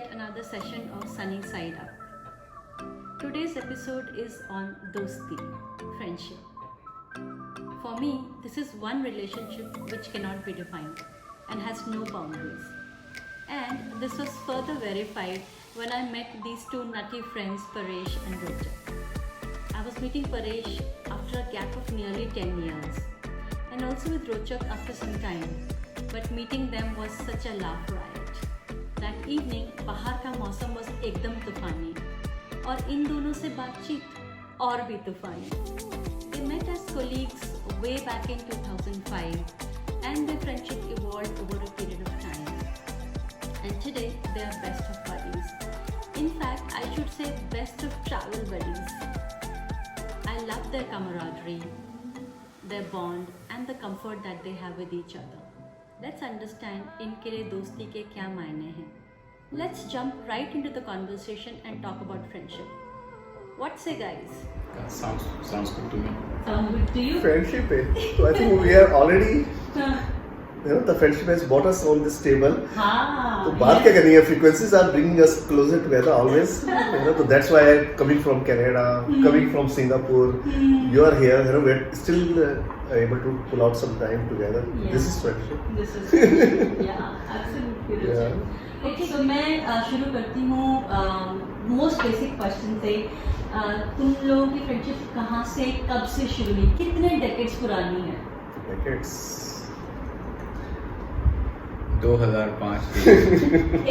yet another session of Sunny Side Up. Today's episode is on dosti, friendship. For me, this is one relationship which cannot be defined and has no boundaries. And this was further verified when I met these two nutty friends, Paresh and Rochak. I was meeting Paresh after a gap of nearly 10 years and also with Rochak after some time. But meeting them was such a laugh riot. That evening, बाहर का मौसम was एकदम तूफानी और इन दोनों से बातचीत और भी तूफानी. They met as colleagues way back in 2005 and their friendship evolved over a period of time. And today, they are best of buddies. In fact, I should say best of travel buddies. I love their camaraderie, their bond and the comfort that they have with each other. Let's understand इनके लिए दोस्ती के क्या मायने हैं. Let's jump right into the conversation and talk about friendship. What say, guys? Sounds good to me. Sounds good to you? Friendship so I think we are already the friendship has brought us on this table. तो बात क्या करनी है? Frequencies are bringing us closer together always. So that's why I'm coming from Canada, coming from Singapore. You are here. We're still able to pull out some time together. Yeah. This is friendship. This is friendship. Yeah, absolutely. Yeah. Okay, so मैं शुरू करती हूँ most basic question से. तुम लोगों की friendship कहाँ से कब से शुरू हुई? कितने डेकेड्स पुरानी है? Decades. 2005.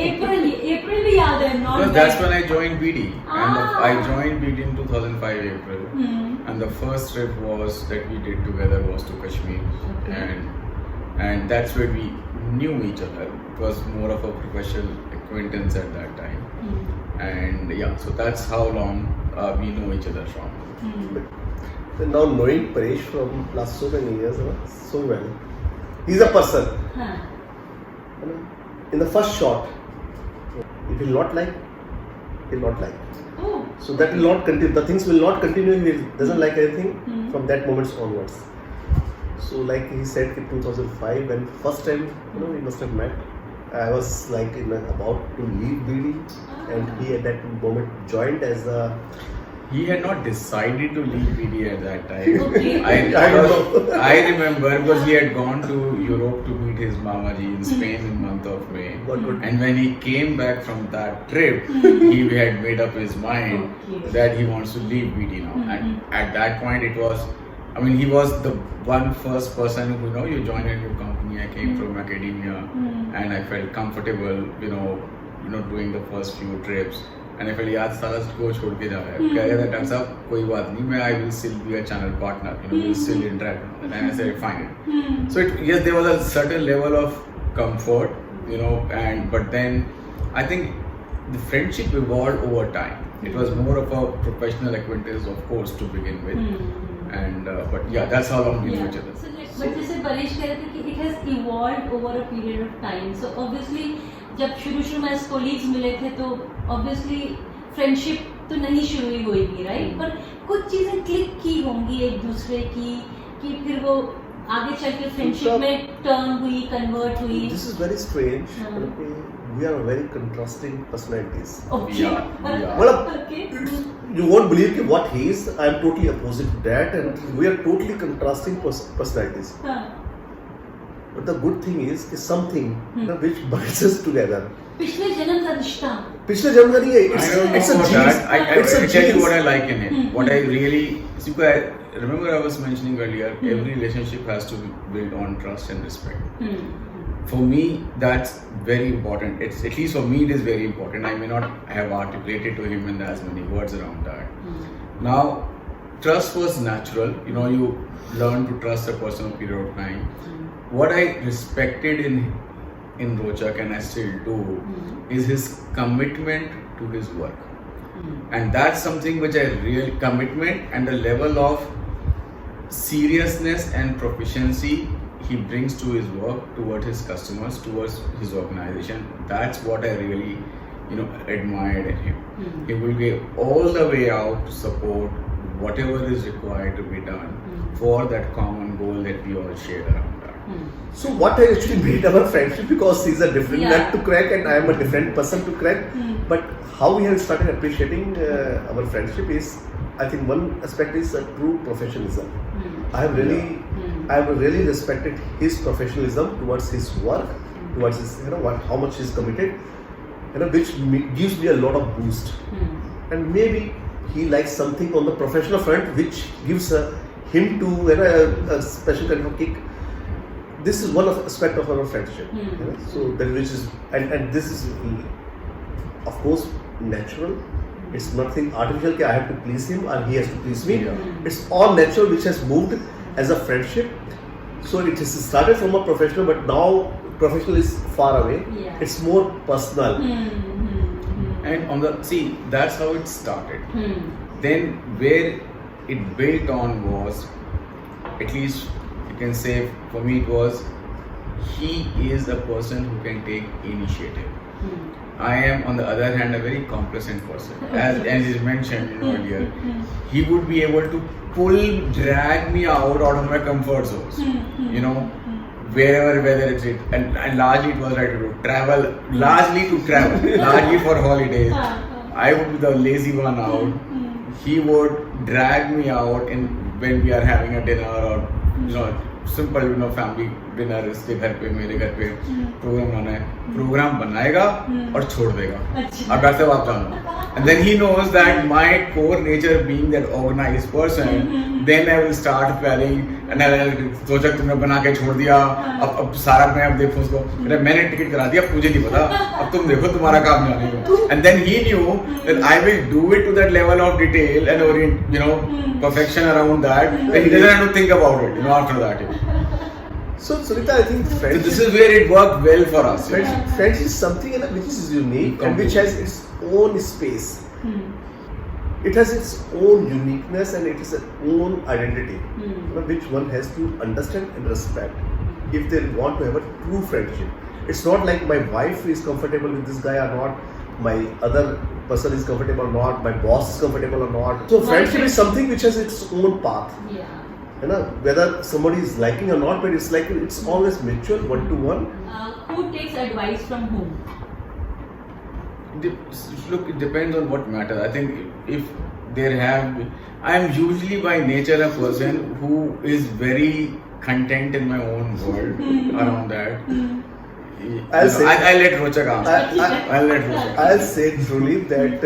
April भी याद है. Because that's when I joined BD. And I joined BD in 2005 April. And the first trip was that we did together was to Kashmir. Okay. And that's where we knew each other. It was more of a professional acquaintance at that time. And yeah, so that's how long we know each other from. But now knowing Paresh from last so many years, so well. He's a person. In the first shot, if he'll not like, he'll not like. Oh. So that will not continue. The things will not continue. He doesn't like anything from that moment onwards. So like he said in 2005, when first time we must have met, I was like about to leave BD, and he at that moment joined as a. He had not decided to leave BD at that time. Okay. I remember because he had gone to Europe to meet his Mamaji in Spain in month of May. And when he came back from that trip, he had made up his mind that he wants to leave BD now. And at that point it was, he was the one first person who, you joined a new company. I came from academia and I felt comfortable, doing the first few trips. And I felt याद सारा को छोड़ के जा रहा है. कह रहा था डॉक्टर साहब कोई बात नहीं, मैं I will still be a channel partner. We'll still interact. And I said fine. So yes, there was a certain level of comfort, but then I think the friendship evolved over time. It was more of a professional acquaintance, of course, to begin with. And but yeah, that's how long we knew each other. So, but जैसे परेश कह रहे थे कि it has evolved over a period of time. So obviously जब शुरू में colleagues मिले थे तो ऑब्वियसली फ्रेंडशिप तो नहीं शुरू ही होगी, राइट? पर कुछ चीजें क्लिक की होंगी एक दूसरे की कि फिर वो आगे चल के फ्रेंडशिप में टर्न हुई, कन्वर्ट हुई. This is very strange. We are very contrasting personalities. Okay. Okay. You won't believe what he is. I am totally opposite to that, and we are totally contrasting personalities. But the good thing is something which binds us together. पिछले जन्म का रिश्ता. पिछले जन्म का नहीं है. It's a genes. I tell you what I like in it. What I really, remember I was mentioning earlier, every relationship has to be built on trust and respect. For me, that's very important. It's at least for me, it is very important. I may not have articulated to him in as many words around that. Now, trust was natural. You learn to trust a person over a period of time. What I respected in Rochak, and I still do, is his commitment to his work. And that's something which I really, commitment and the level of seriousness and proficiency he brings to his work, towards his customers, towards his organization. That's what I really, admired in him. He will go all the way out to support whatever is required to be done for that common goal that we all share around that. So what actually made our friendship, because he's a different nut to crack and I am a different person to crack. But how we have started appreciating our friendship is, I think one aspect is a true professionalism. I have really respected his professionalism towards his work, towards his, how much he's committed, which gives me a lot of boost. And maybe he likes something on the professional front which gives him to a special kind of kick. This is one aspect of our friendship. So that which is, and this is of course natural. It's nothing artificial that I have to please him or he has to please me. It's all natural, which has moved as a friendship. So it is started from a professional, but now professional is far away. It's more personal. And that's how it started. Then where it built on was, at least you can say for me, it was he is a person who can take initiative. I am, on the other hand, a very complacent person. As you mentioned earlier, he would be able to drag me out of my comfort zones. Wherever, whether it's it, and largely it was right to travel, largely for holidays. I would be the lazy one out. He would drag me out when we are having a dinner or simple family dinner. इसके घर पे, मेरे घर पे programme बनाना है, programme बनाएगा और छोड़ देगा, अब घर से वापस जाना. And then he knows that my core nature being that organized person, then I will start planning. And I will सोचा तुमने बना के छोड़ दिया, अब सारा मैं अब देखो उसको, मैंने टिकट करा दिया, मुझे नहीं पता, अब तुम देखो तुम्हारा काम जाने को. And then he knew that I will do it to that level of detail and perfection around that he doesn't have to think about it after that. So Sunita, I think friendship, this is where it worked well for us. Friendship is something which is unique and which has its own space. It has its own uniqueness and it is its own identity, which one has to understand and respect if they want to have a true friendship. It's not like my wife is comfortable with this guy or not, my other person is comfortable or not, my boss is comfortable or not. So friendship is something which has its own path. Whether somebody is liking or not, but it's always mutual, one-to-one. Who takes advice from whom? Look, it depends on what matters. I think if I am usually by nature a person who is very content in my own world around that. I'll let Rochak answer. I'll say truly that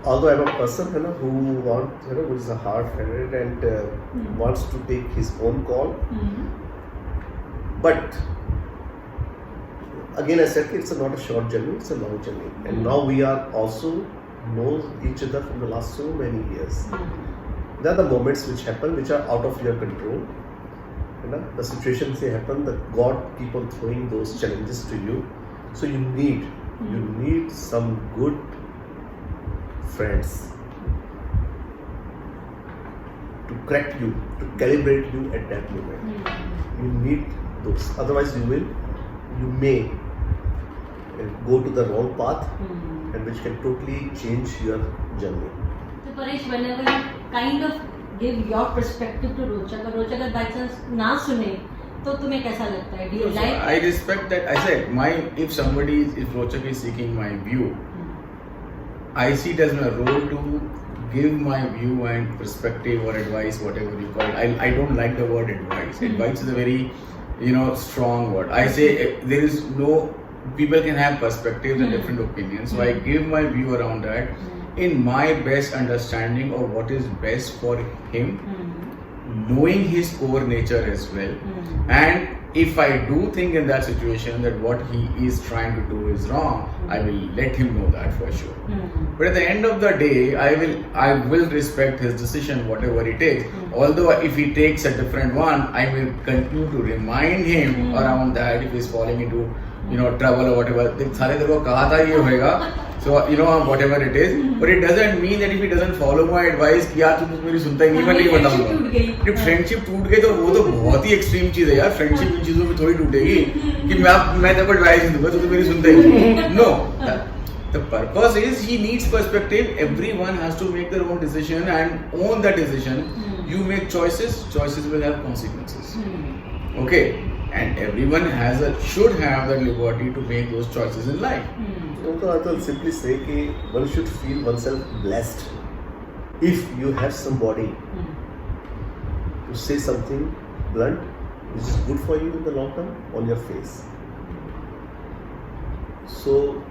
although I'm a person who is a hard-headed and wants to take his own call, but again, I said it's not a short journey, it's a long journey. And now we are also know each other from the last so many years. There are the moments which happen which are out of your control. The situations they happen, the God keep on throwing those challenges to you. So you need some good friends to correct you, to calibrate you at that moment. You need those. Otherwise you may go to the wrong path and which can totally change your journey. So Paresh, whenever you kind of give your perspective to Rochak, और Rochak by chance ना सुने, तो तुम्हें कैसा लगता है? Do you like? I respect that. I said if Rochak is seeking my view, I see it as my role to give my view and perspective or advice, whatever you call it. I don't like the word advice. Advice is a very strong word. I say there is no, people can have perspectives and different opinions. So I give my view around that in my best understanding of what is best for him, knowing his core nature as well. And if I do think in that situation that what he is trying to do is wrong, I will let him know that for sure. But at the end of the day, I will respect his decision, whatever he takes. Although if he takes a different one, I will continue to remind him around that if he's falling into trouble or whatever. So whatever it is, but it doesn't mean that if he doesn't follow my advice, कि यार तुम मेरी सुनता ही नहीं, मैं नहीं बताऊंगा. If friendship टूट गई तो वो तो बहुत ही extreme चीज है यार. Friendship इन चीजों में थोड़ी टूटेगी कि मैं तेरे को advice नहीं दूंगा तो तू मेरी सुनता ही नहीं. No, the purpose is he needs perspective. Everyone has to make their own decision and own that decision. You make choices will have consequences. Okay, and everyone should have the liberty to make those choices in life. I will simply say that one should feel oneself blessed if you have somebody to say something blunt which is good for you in the long term on your face. So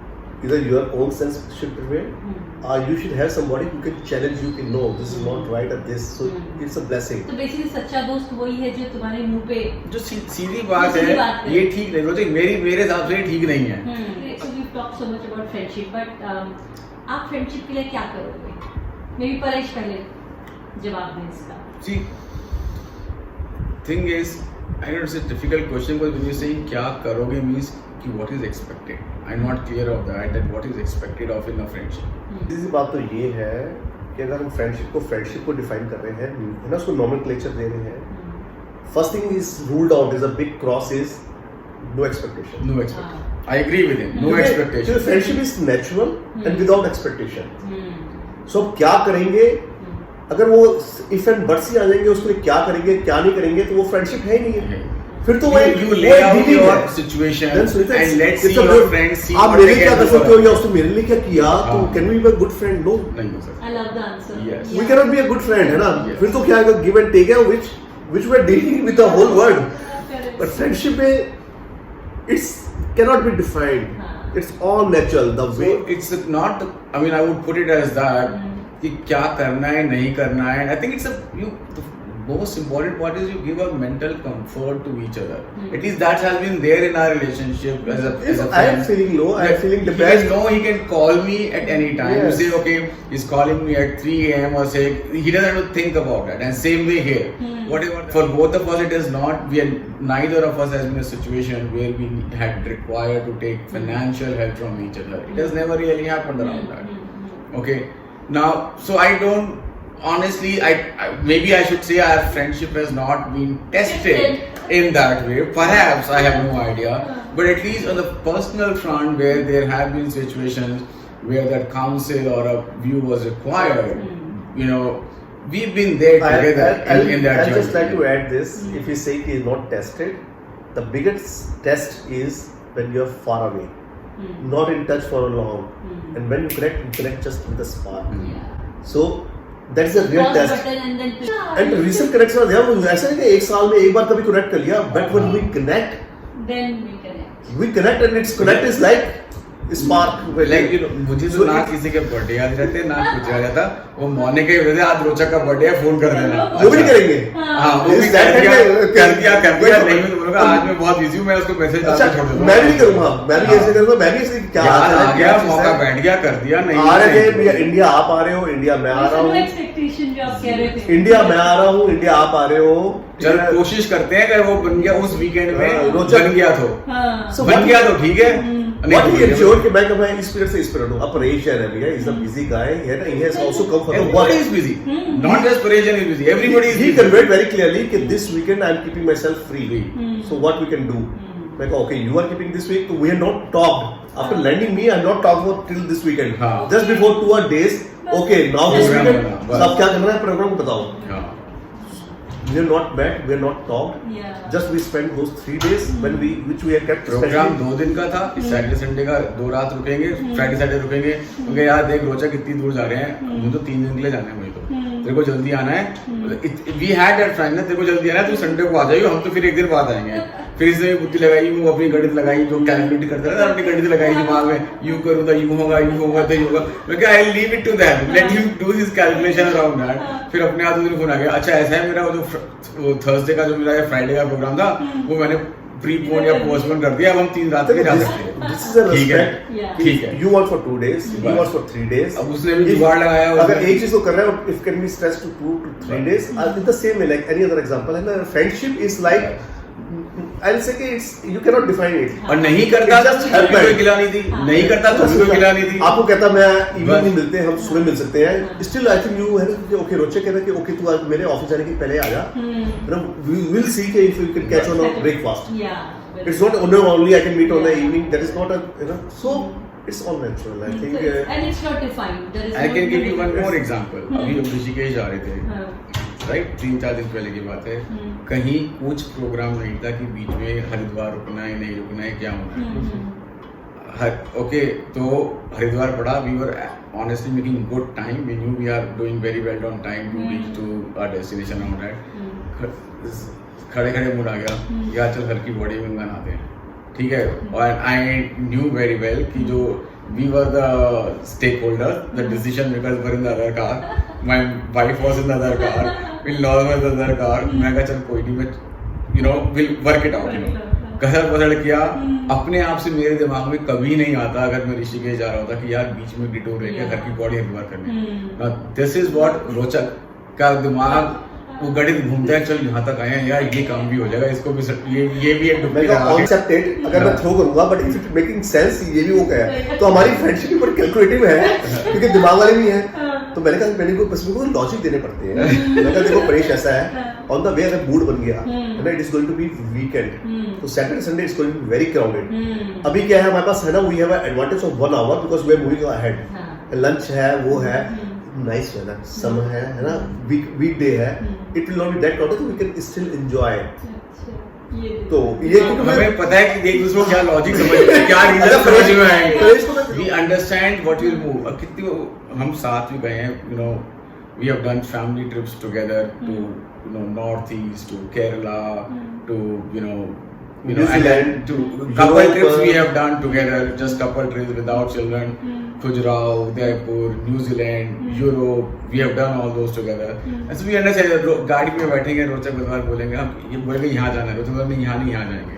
either your own sense should prevail or you should have somebody who can challenge you कि no, this is not right or this, so it's a blessing. तो basically सच्चा दोस्त वही है जो तुम्हारे मुंह पे जो सीधी बात है ये ठीक नहीं रोचक मेरे हिसाब से ठीक नहीं है. So we've talked so much about friendship, but आप फ्रेंडशिप के लिए क्या करोगे? मे बी परेश पहले जवाब दें इसका. See, thing is, I know it's a difficult question, but when you say क्या करोगे means कि what is expected. I'm not clear of that what is expected of in a friendship. सीधी बात तो ये है कि अगर हम फ्रेंडशिप को डिफाइन कर रहे हैं, है ना, उसको नॉमेनक्लेचर दे रहे हैं. First thing is ruled out is a big cross is no expectation. No expectation. I agree with him. No expectation. Friendship is natural and without expectation. So क्या करेंगे? अगर वो इफ एंड बट्स ही आ जाएंगे उसके लिए क्या करेंगे क्या नहीं करेंगे तो वो फ्रेंडशिप है ही नहीं है. फिर तो you lay out your situation and let's see your friends see आप मेरे क्या कर सकते हो या उसने मेरे लिए क्या किया तो can we be a good friend? No. नहीं हो सकता. I love the answer. Yes. We cannot be a good friend, है ना? फिर तो क्या है give and take है which we are dealing with the whole world. But friendship में it's cannot be defined. It's all natural. The way it's not. I mean, I would put it as that. कि क्या करना है नहीं करना है. I think it's the most important part is you give a mental comfort to each other. At least that has been there in our relationship as a friend. I am feeling low. I am feeling depressed. He can he can call me at any time. Yes. You say okay, he's calling me at 3 a.m. or say he doesn't have to think about that. And same way here. Whatever for both of us, it is not. Neither of us has been in a situation where we had required to take financial help from each other. It has never really happened around that. Okay. Now, so I don't. Honestly, maybe I should say our friendship has not been tested in that way. Perhaps I have no idea, but at least on the personal front, where there have been situations where that counsel or a view was required, you know, we've been there together in that journey. I just like to add this: if you say it is not tested, the biggest test is when you are far away, not in touch for long, and when you connect just with a spark. So. That is a real test. And recent connects are there. ऐसा नहीं कि एक साल में एक बार कभी connect कर लिया. But when we connect, then we connect. We connect and its connect is like spark. Like you know, मुझे तो ना किसी के बर्थडे याद रहते ना कुछ याद रहता. वो मॉर्निंग के वजह आज रोचक का बर्थडे है फोन कर देना. वो भी नहीं करेंगे. हाँ वो भी कर दिया नहीं तो बोलूँगा आज मैं बहुत बिजी हूँ मैं उसको मैसेज डाल के छोड़ दूँगा. मैं भी नहीं करूँगा. मैं भी ऐसे करूँगा. मैं भी ऐसे क्या आ गया मौका बैठ गया कर दिया नहीं. आ रहे थे इंडिया आप आ रहे हो इंडिया मैं आ रहा हूँ. इंडिया मैं आ रहा हूँ इंडिया आप आ रहे हो. चल कोशिश करते हैं अगर वो बन गया उस वीकेंड में बन गया तो ठीक है. What he ensured कि मैं इस पीरियड से इस पीरियड हूँ. Paresh Jain is a busy guy. He has also come for the work. Everybody is busy. Not just Paresh Jain is busy. Everybody is busy. He conveyed very clearly कि this weekend I am keeping myself free. So what we can do? मैं कहा okay you are keeping this week. We have not talked. After landing me I have not talked for till this weekend. Just before 2 days. Okay now this weekend. अब क्या करना है programme बताओ. We are not met, we are not talked. Just we spent those 3 days which we had kept. Programme 2 दिन का था. इस Saturday Sunday का 2 रात रुकेंगे. फ्राइडे सैटरडे रुकेंगे. क्योंकि यार देख रोचक कितनी दूर जा रहे हैं. मुझे तो 3 दिन के लिए जाना है. मुझे तो तेरे को जल्दी आना है. We had that friend तेरे को जल्दी आना है. तू संडे को आ जाइयो. हम तो फिर एक दिन बाद आएंगे. फिर इसने बुद्धि लगाई वो अपनी गणित लगाई जो कैलकुलेट करता था अपनी गणित लगाई दिमाग में. यूं करूँ तो यूं होगा तो यूं होगा. मैं क्या I leave it to them. Let him do his calculation around that. फिर अपने हाथ में फोन आ गया. अच्छा ऐसा है मेरा वो थर्सडे का जो मेरा फ्राइडे का प्रोग्राम था वो मैंने प्रीपोन या पोस्टपोन कर दिया. अब हम 3 रात के जा सकते हैं. This is a respect. ठीक है. You want for 2 days. You want for 3 days. अब उसने भी जुगाड़ लगाया. अगर एक चीज को कर रहे हो if can be stressed to 2 to 3 days. It's the same way like any other example. And friendship is like I'll say कि you cannot define it. और नहीं करता तो कोई खिलानी थी. नहीं करता तो कोई खिलानी थी. आपको कहता मैं इवनिंग मिलते हैं हम सुबह मिल सकते हैं. Still I think you है ना कि okay रोचक कहता कि okay तू आज मेरे ऑफिस जाने के पहले आ जा. We will see कि if you can catch on a breakfast. It's not only I can meet on the evening. That is not a so it's all natural. I think. And it's not defined. I can give you one more example. अभी हम ऋषिकेश जा रहे थे. Right 3-4 दिन पहले की बात है, कहीं कुछ प्रोग्राम नहीं था कि बीच में हरिद्वार रुकना है नहीं रुकना है क्या होना है। ओके, तो हरिद्वार पड़ा, we were honestly making good time, we knew we are doing very well on time to reach to our destination on that। खड़े खड़े मूड आ गया यार चल हल्की बॉडी में बनाते हैं, ठीक है। और आई न्यू वेरी वेल कि जो we were the stakeholder, the decision makers were in the other car, my wife was in the other car, in-laws were in the other car। मैं कहा चल कोई नहीं, मैं we'll work it out, कसर पसड़ किया। अपने आप से मेरे दिमाग में कभी नहीं आता अगर मैं ऋषिकेश जा रहा होता कि यार बीच में डिटोर लेके घर की बॉडी हरिद्वार करनी। दिस इज व्हाट रोचक का दिमाग वो गणित घूमता है, चल यहाँ तक आए हैं यार ये काम भी हो जाएगा, इसको भी ये भी एक कॉन्सेप्टेड अगर मैं थ्रो करूंगा but if it making sense ये भी वो क्या है। तो हमारी फ्रेंडशिप बड़ी कैलकुलेटिव है क्योंकि दिमाग वाले भी हैं। तो मैंने कहा मैंने को बस को लॉजिक देने पड़ते हैं। मैंने कहा देखो परेश ऐसा है, ऑन द वे अगर मूड बन गया है it is going to be weekend, तो Saturday Sunday is going to be very crowded. अभी क्या है हमारे पास है ना, we have an advantage of 1 hour because we are moving ahead. Lunch है, वो है, नाइस वेदर, समर है ना, वीक डे है, it will not be that crowded, we can still enjoy. तो ये हमें पता है कि एक दूसरे को क्या लॉजिक समझ क्या रीजन समझ में आएंगे, we understand what will move. कितनी हम साथ में गए हैं, we have done family trips together to north east, to Kerala, to New Zealand, to couple trips we have done together, just couple trips without children, Khajuraho, Udaipur, New Zealand, Europe, we have done all those together। And so we understand, गाड़ी में बैठेंगे रोचक बधवार बोलेंगे, हम ये बोलेंगे यहाँ जाना है, रोचक में यहाँ नहीं यहाँ जाएंगे,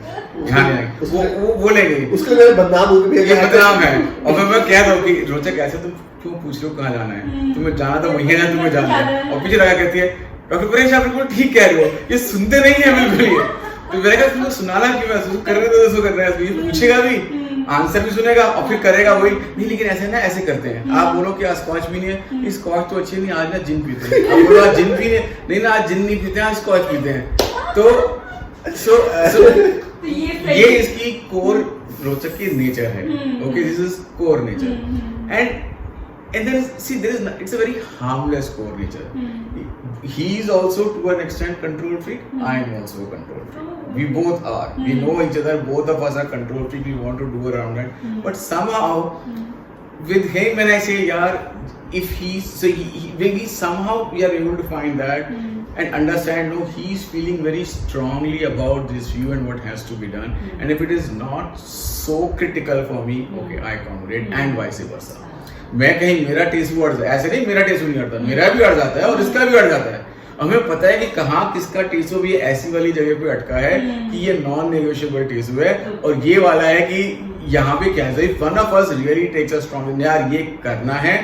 यहाँ नहीं आएंगे, वो बोलेंगे उसके लिए बदनाम हो गए, ये बदनाम है। और मैं कह दूँ कि रोचक ऐसे तुम क्यों पूछ रहे हो कहाँ जाना है, तुम्हें जाना तो वहीं है, तुम्हें जाना है। और पीछे लगा कहती है डॉक्टर परेश आप बिल्कुल ठीक कह रहे हो, ये सुनते नहीं है बिल्कुल ये। तो मैंने कहा तुमको सुनाना क्यों, महसूस कर रहे हो तो कर रहे हैं, ये पूछेगा भी, आंसर भी सुनेगा और फिर करेगा वही नहीं, लेकिन ऐसे ना ऐसे करते हैं। आप बोलो कि आज स्कॉच भी नहीं है, ये स्कॉच तो अच्छी नहीं, आज ना जिन पीते हैं। आप बोलो आज जिन पीने नहीं ना, आज जिन नहीं पीते हैं, आज स्कॉच पीते हैं। तो ये इसकी कोर रोचक की नेचर है। Okay, this is core nature and then see there is it's a very harmless core nature। he is also to an extent control freak, I am also a control freak, we both are, we know each other, both of us are control freak, we want to do around it, but somehow with him when I say yaar if he somehow we are able to find that and understand no he is feeling very strongly about this view and what has to be done, and if it is not so critical for me, okay I accommodate, and vice versa। मैं कहीं मेरा test भी अड़ जाता है, ऐसे नहीं मेरा टेस्ट भी नहीं अड़ता, मेरा भी अड़ जाता है और इसका भी अड़ जाता है। हमें पता है कि कहाँ किसका टेस्ट भी ऐसी वाली जगह पे अटका है कि ये नॉन नेगोशिएबल टेस्ट है, और ये वाला है कि यहाँ पे क्या है, one of us really takes a strong यार ये करना है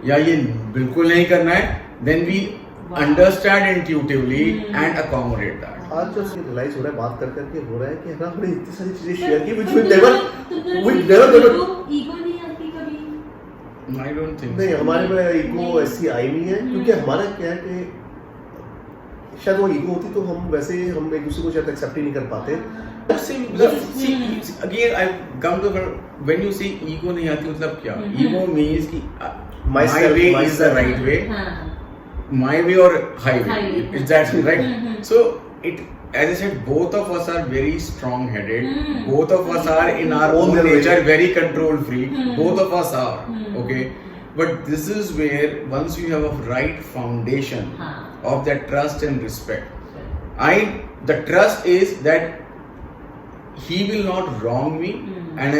या ये बिल्कुल नहीं करना है, then we understand intuitively and accommodate that. आज जो रियलाइज हो रहा है बात कर करके हो रहा है कि ना हमने इतनी सारी चीजें शेयर की which we never I don't think नहीं हमारे में ईगो ऐसी आई नहीं है, क्योंकि हमारा क्या है कि शायद वो ईगो होती तो हम वैसे हम एक दूसरे को शायद एक्सेप्ट ही नहीं कर पाते। See, again I come to when you say ego नहीं आती मतलब क्या? Ego means कि my way is the right way, my way or highway, is that right? So it, as I said, both of us are very strong-headed. Both of us are in our own nature very control-freak. Both of us are, okay. But this is where once you have a right foundation of that trust and respect, the trust is that he will not wrong me, and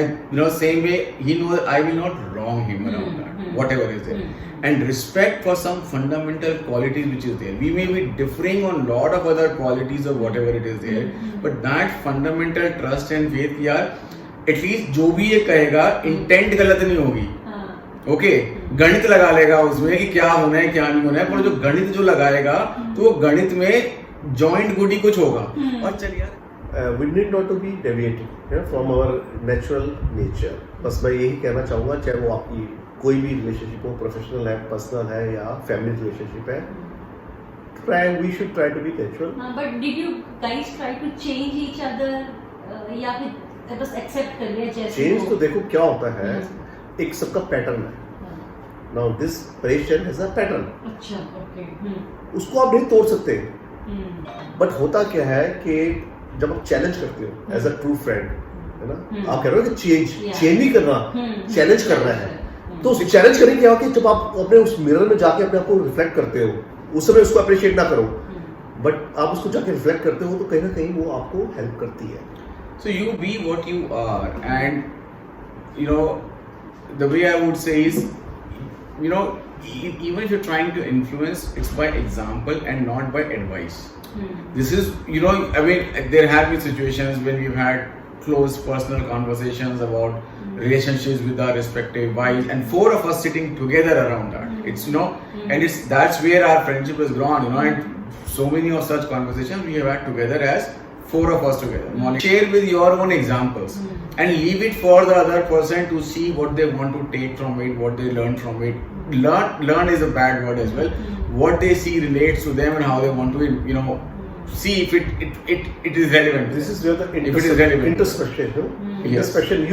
same way he knows I will not wrong him around that, whatever is there. And respect for some fundamental qualities which is there. We may be differing on lot of other qualities or whatever it is there, but that fundamental trust and faith यार at least जो भी ये कहेगा intent गलत नहीं होगी। Okay, गणित लगा लेगा उसमें कि क्या होना है क्या नहीं होना है, पर जो गणित जो लगाएगा तो वो गणित में जॉइंट गुड ही कुछ होगा। और चलिए we need not to be deviating from our natural nature। बस मैं यही कहना चाहूँगा, चाहे वो आपकी कोई भी रिलेशनशिप हो, प्रोफेशनल है, पर्सनल है या फैमिली रिलेशनशिप है, we should try to be natural। But did you guys try to change each other या फिर बस accept कर लिया जैसे? Change तो देखो क्या होता है, एक सबका पैटर्न है। Now this Paresh Jain has a pattern. अच्छा, okay. उसको आप नहीं तोड़ सकते. बट होता क्या है कि जब आप चैलेंज करते हो एज अ ट्रू फ्रेंड, है ना, आप कह रहे हो कि चेंज नहीं करना, चैलेंज करना है. तो उस चैलेंज करने क्या हो कि जब आप अपने उस मिरर में जाके अपने आप को रिफ्लेक्ट करते हो, उस समय उसको अप्रिशिएट ना करो, बट आप उसको जाके रिफ्लेक्ट करते हो तो कहीं ना कहीं वो आपको हेल्प करती है. So you be what you are, and you know the way I would say is, you know, even if you're trying to influence, it's by example and not by advice. This is, you know, I mean, there have been situations when we've had close personal conversations about relationships with our respective wives, and four of us sitting together around that. It's, you know, and it's that's where our friendship has grown, you know, and so many of such conversations we have had together as four of us together. Share with your own examples and leave it for the other person to see what they want to take from it, what they learn from it. Learn is a bad word as well. What they see relates to them and how they want to, you know, see if it is relevant. This is where the introspection, introspection.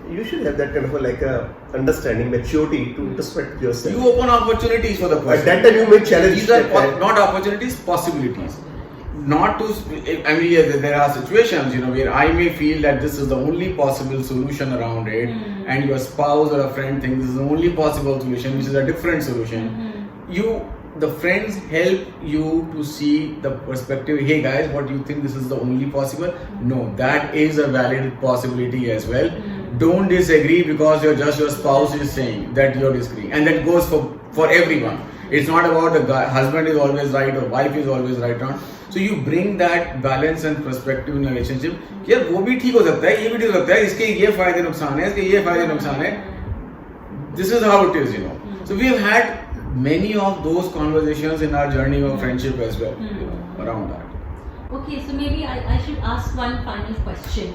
You should have that kind of a understanding, maturity to introspect yourself. You open opportunities for the person. At that time, you make challenges. These are not opportunities, possibilities. Not to, I mean, yes, there are situations, you know, where I may feel that this is the only possible solution around it, and your spouse or a friend thinks this is the only possible solution, which is a different solution. The friends help you to see the perspective. Hey guys, what do you think? This is the only possible? No, that is a valid possibility as well. Don't disagree because your spouse is saying that you're disagreeing, and that goes for everyone. It's not about the husband is always right or wife is always right on. So you bring that balance and perspective in a relationship. यार वो भी ठीक हो सकता है, ये भी ठीक हो सकता है, इसके ये फायदे नुकसान है, इसके ये फायदे नुकसान है. This is how it is, you know. So we have had many of those conversations in our journey of friendship as well, you know, around that. Okay, so maybe I should ask one final question.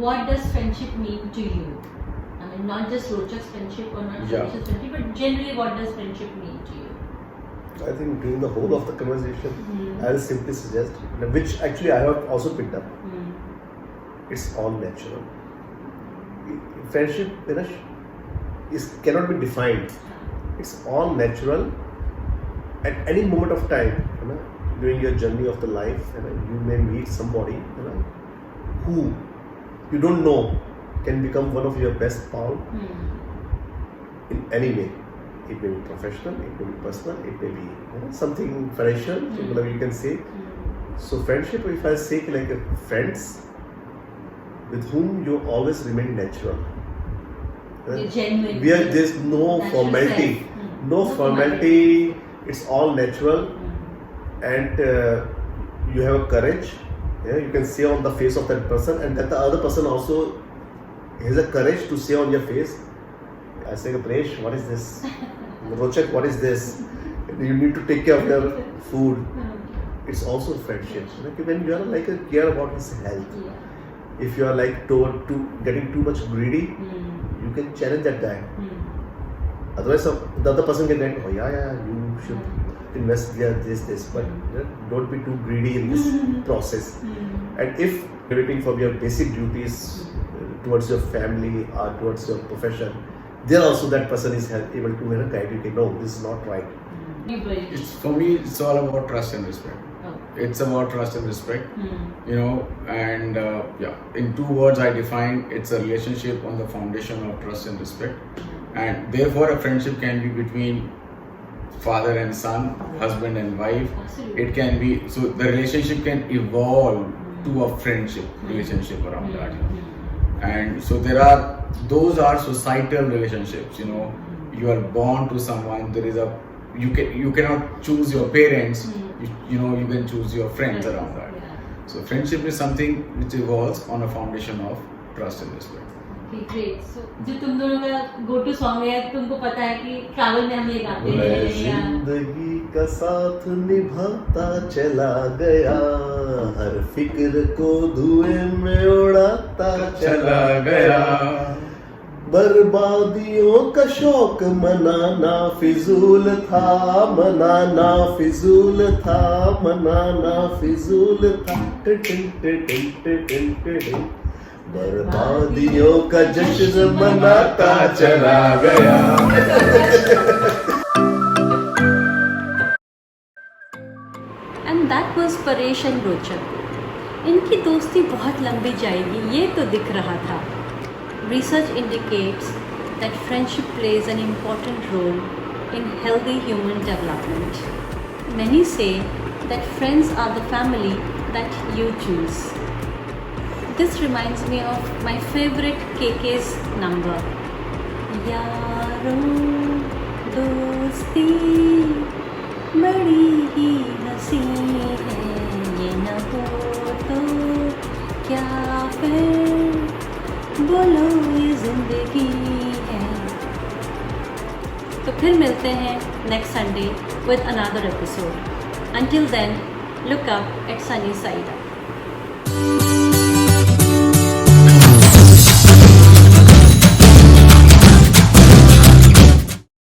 What does friendship mean to you? I mean, not just Rochak's friendship or not Paresh's friendship, but generally, what does friendship mean to you? I think during the whole of the conversation, I will simply suggest, which actually I have also picked up, it's all natural. Friendship, you know, cannot be defined. It's all natural. At any moment of time, you know, during your journey of the life, you know, you may meet somebody, you know, who you don't know can become one of your best pal in any way. It may be professional, it may be personal, it may be, you know, something financial, whatever you can say. So friendship, if I say like friends with whom you always remain natural. Genuine. Where there's no formality. No formality, it's all natural. And you have a courage. Yeah, you can say on the face of that person, and that the other person also has a courage to say on your face. I say, Paresh, what is this? Rochak, what is this? You need to take care of your food. It's also friendship. Like when you are like care about his health. If you are like getting too much greedy, you can challenge that guy. Otherwise, the other person can get, oh yeah, you should invest here, this, but don't be too greedy in this process. And if you're waiting for your basic duties towards your family or towards your profession, there also that person is able to guide you. No, this is not right. For me, it's all about trust and respect. It's about trust and respect, you know, and in two words I define, it's a relationship on the foundation of trust and respect, and therefore a friendship can be between father and son, husband and wife. Absolutely. It can be, so the relationship can evolve to a friendship relationship around that, you know. And so those are societal relationships, you know. You are born to someone, there is you cannot choose your parents, you know, you can choose your friends around that. So friendship is something which evolves on a foundation of trust and respect. Okay, great. So जो तुम दोनों का go to song है, तुमको पता है कि travel में हम ये गाते हैं. जिंदगी का साथ निभाता चला गया, हर फिक्र को धुएं में उड़ाता चला गया, बर्बादियों का शौक मनाना फिजूल था, मनाना फिजूल था, मनाना फिजूल था. बर्बादियों का जश्न मनाता चला गया. And that was Paresh and रोचक. इनकी दोस्ती बहुत लंबी जाएगी ये तो दिख रहा था. Research indicates that friendship plays an important role in healthy human development. Many say that friends are the family that you choose. This reminds me of my favorite KK's number. यारों दोस्ती बड़ी ही हंसी है, ये न हो तो क्या फिर बोलो ये जिंदगी है. तो फिर मिलते हैं next Sunday with another episode. Until then, look up at sunny side up.